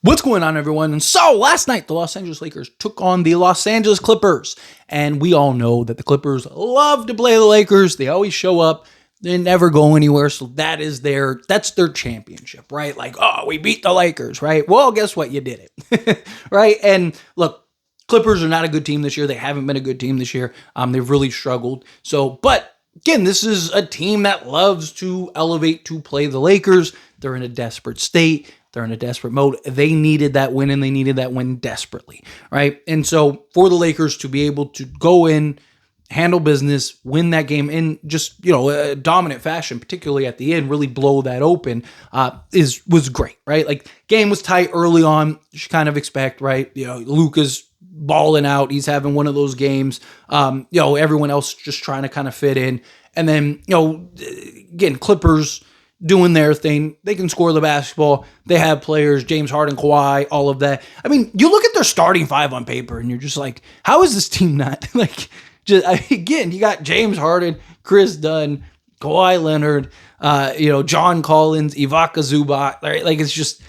What's going on, everyone? And so last night, the Los Angeles Lakers took on the Los Angeles Clippers. And we all know that the Clippers love to play the Lakers. They always show up. They never go anywhere. So that's their championship, right? Like, oh, we beat the Lakers, right? Well, guess what? You did it, right? And look, Clippers are not a good team this year. They haven't been a good team this year. They've really struggled. But again, this is a team that loves to elevate to play the Lakers. They're in a desperate state. They're in a desperate mode. They needed that win, and they needed that win desperately, right? And so for the Lakers to be able to go in, handle business, win that game in just, a dominant fashion, particularly at the end, really blow that open, was great, right? Like, game was tight early on. You should kind of expect, right? Luka's balling out. He's having one of those games. Everyone else just trying to kind of fit in. And then, again, Clippers doing their thing. They can score the basketball. They have players, James Harden, Kawhi, all of that. I mean, you look at their starting five on paper and you're just like, how is this team not again, you got James Harden, Chris Dunn, Kawhi Leonard, John Collins, Ivica Zubac, right? Like, it's just,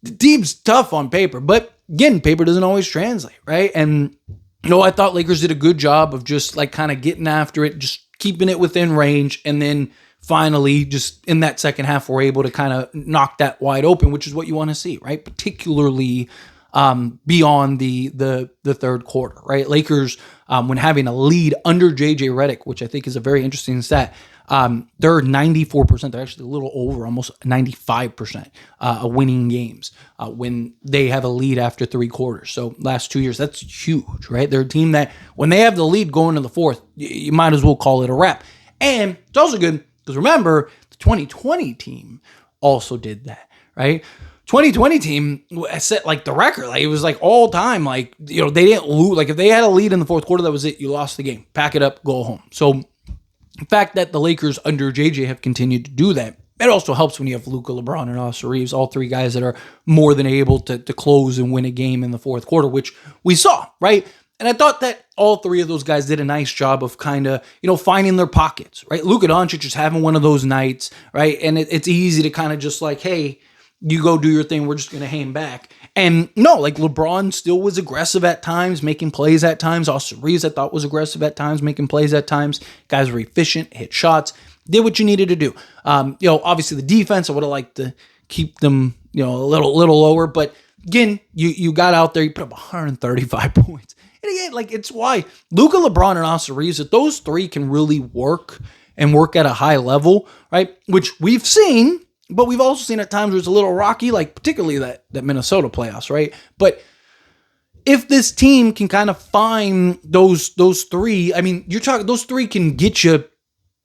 the team's tough on paper, but again, paper doesn't always translate, right? And, I thought Lakers did a good job of just like kind of getting after it, just keeping it within range, and then finally, just in that second half, we're able to kind of knock that wide open, which is what you want to see, right? Particularly beyond the third quarter, right? Lakers, when having a lead under JJ Redick, which I think is a very interesting stat, they're 94%. They're actually a little over, almost 95% of winning games when they have a lead after three quarters. So last 2 years, that's huge, right? They're a team that when they have the lead going to the fourth, you might as well call it a wrap. And it's also good because remember, the 2020 team also did that, right? 2020 team set like the record. Like, it was like all time. Like, they didn't lose. Like, if they had a lead in the fourth quarter, that was it. You lost the game. Pack it up, go home. So the fact that the Lakers under JJ have continued to do that, it also helps when you have Luka, LeBron, and Austin Reeves, all three guys that are more than able to close and win a game in the fourth quarter, which we saw, right? And I thought that all three of those guys did a nice job of kind of, finding their pockets, right? Luka Doncic is having one of those nights, right? And it's easy to kind of just like, hey, you go do your thing. We're just going to hang back. And no, like, LeBron still was aggressive at times, making plays at times. Austin Reeves, I thought, was aggressive at times, making plays at times. Guys were efficient, hit shots, did what you needed to do. Obviously the defense, I would have liked to keep them, a little lower. But again, you got out there, you put up 135 points. And again, like, it's why Luka, LeBron, and Austin Reeves, if those three can really work and work at a high level, right, which we've seen, but we've also seen at times where it's a little rocky, like particularly that Minnesota playoffs, right? But if this team can kind of find those three, I mean, you're talking, those three can get you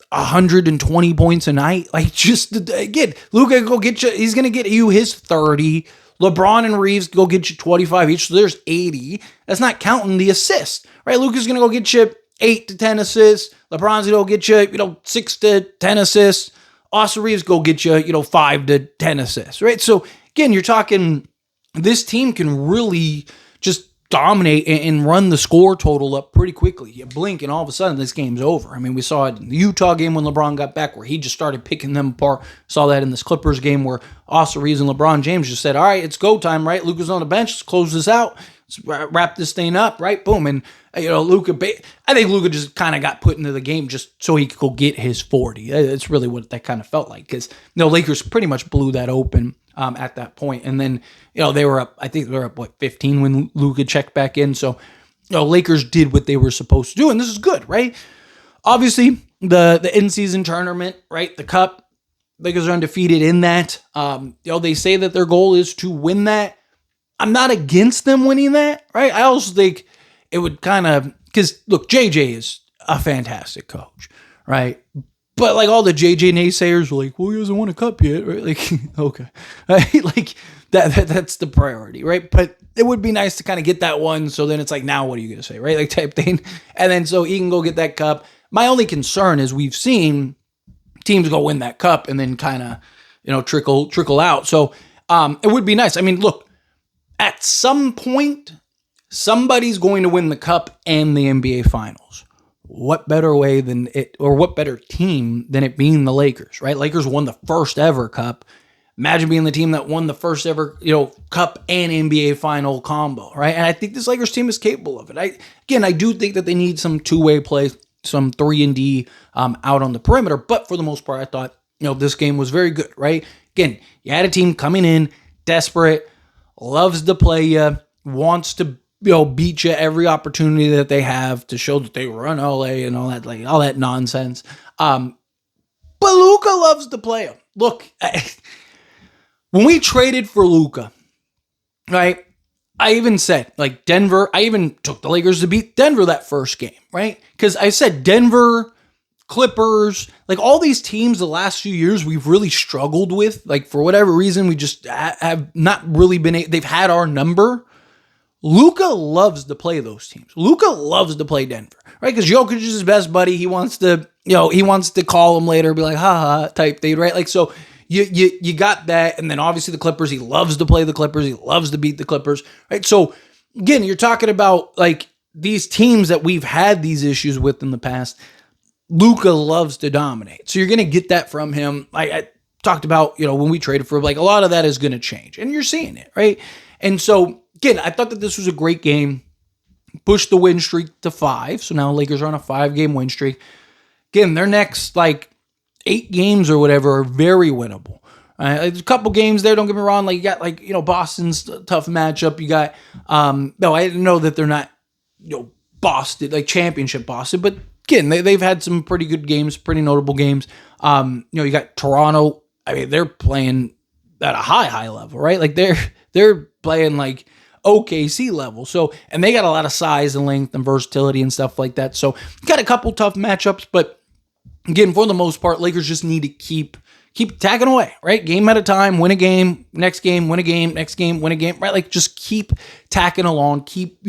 120 points a night. Like, just, again, Luka go get you, he's going to get you his 30. LeBron and Reeves go get you 25 each, so there's 80. That's not counting the assists, right? Luka's going to go get you 8 to 10 assists. LeBron's going to go get you, 6 to 10 assists. Austin Reeves go get you, 5 to 10 assists, right? So again, you're talking, this team can really just dominate and run the score total up pretty quickly. You blink and all of a sudden this game's over. I mean, we saw it in the Utah game when LeBron got back where he just started picking them apart. Saw that in this Clippers game where Austin Reeves and LeBron James just said, all right, it's go time, right? Luka's on the bench. Let's close this out. Let's wrap this thing up, right? Boom. And, Luka, I think Luka just kind of got put into the game just so he could go get his 40. That's really what that kind of felt like because, Lakers pretty much blew that open at that point. And then, they were up, I think they were up, 15 when Luka checked back in. So, Lakers did what they were supposed to do. And this is good, right? Obviously, the in-season tournament, right? The Cup, Lakers are undefeated in that. They say that their goal is to win that. I'm not against them winning that, right? I also think it would kind of, because look, JJ is a fantastic coach, right? But like all the JJ naysayers were like, well, he hasn't won a cup yet, right? Like, okay, right? Like that's the priority, right? But it would be nice to kind of get that one. So then it's like, now what are you going to say, right? Like type thing. And then so he can go get that cup. My only concern is we've seen teams go win that cup and then kind of, trickle out. So it would be nice. I mean, look, at some point, somebody's going to win the cup and the NBA Finals. What better way than it, or what better team than it being the Lakers, right? Lakers won the first ever cup. Imagine being the team that won the first ever, cup and NBA final combo, right? And I think this Lakers team is capable of it. I do think that they need some two-way play, some 3-and-D out on the perimeter, but for the most part, I thought, this game was very good, right? Again, you had a team coming in, desperate, loves to play you, wants to, beat you every opportunity that they have to show that they run LA and all that nonsense. But Luka loves to play him. Look, when we traded for Luka, right, I even said, Denver, I even took the Lakers to beat Denver that first game, right? Because I said Denver, Clippers, all these teams the last few years we've really struggled with, for whatever reason, we just have not really been, they've had our number. Luka loves to play those teams. Luka loves to play Denver, right? Because Jokic is his best buddy. He wants to call him later, be like, ha type thing, right? So you got that. And then obviously the Clippers, he loves to play the Clippers. He loves to beat the Clippers, right? So again, you're talking about these teams that we've had these issues with in the past. Luka loves to dominate. So you're going to get that from him. I talked about, when we traded for him, a lot of that is going to change. And you're seeing it, right? And so again, I thought that this was a great game. Pushed the win streak to 5. So now Lakers are on a 5-game win streak. Again, their next 8 games or whatever are very winnable. There's a couple games there, don't get me wrong. You got Boston's tough matchup. You got no, I didn't know that they're not Boston, championship Boston, but again, they've had some pretty good games, pretty notable games. You got Toronto. I mean, they're playing at a high level, right? They're playing OKC level. So, and they got a lot of size and length and versatility and stuff like that. So, got a couple tough matchups, but again, for the most part, Lakers just need to keep tagging away, right? Game at a time, win a game, next game, win a game, next game, win a game, right? Just keep tacking along, keep,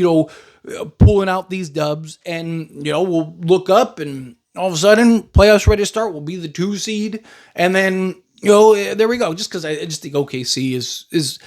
pulling out these dubs, and, we'll look up and all of a sudden, playoffs ready to start, we'll be the 2 seed, and then, there we go. Just because I just think OKC is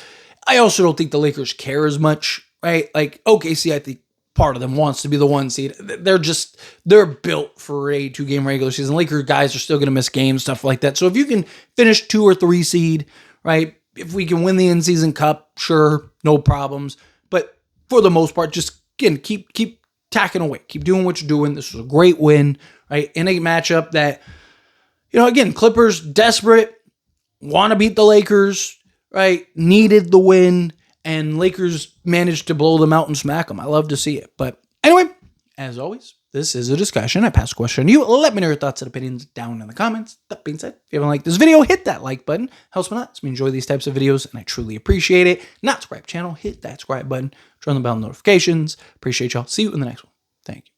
I also don't think the Lakers care as much, right? OKC, I think part of them wants to be the 1 seed. They're built for a 2-game regular season. Lakers guys are still going to miss games, stuff like that. So if you can finish 2 or 3 seed, right? If we can win the in-season cup, sure, no problems. But for the most part, just again, keep tacking away. Keep doing what you're doing. This was a great win, right? In a matchup that, again, Clippers desperate, want to beat the Lakers, right? Needed the win, and Lakers managed to blow them out and smack them. I love to see it. But anyway, as always, this is a discussion. I pass a question to you. Let me know your thoughts and opinions down in the comments. That being said, if you haven't liked this video, hit that like button. Helps me out. So we enjoy these types of videos, and I truly appreciate it. Not subscribe channel, hit that subscribe button. Turn on the bell notifications. Appreciate y'all. See you in the next one. Thank you.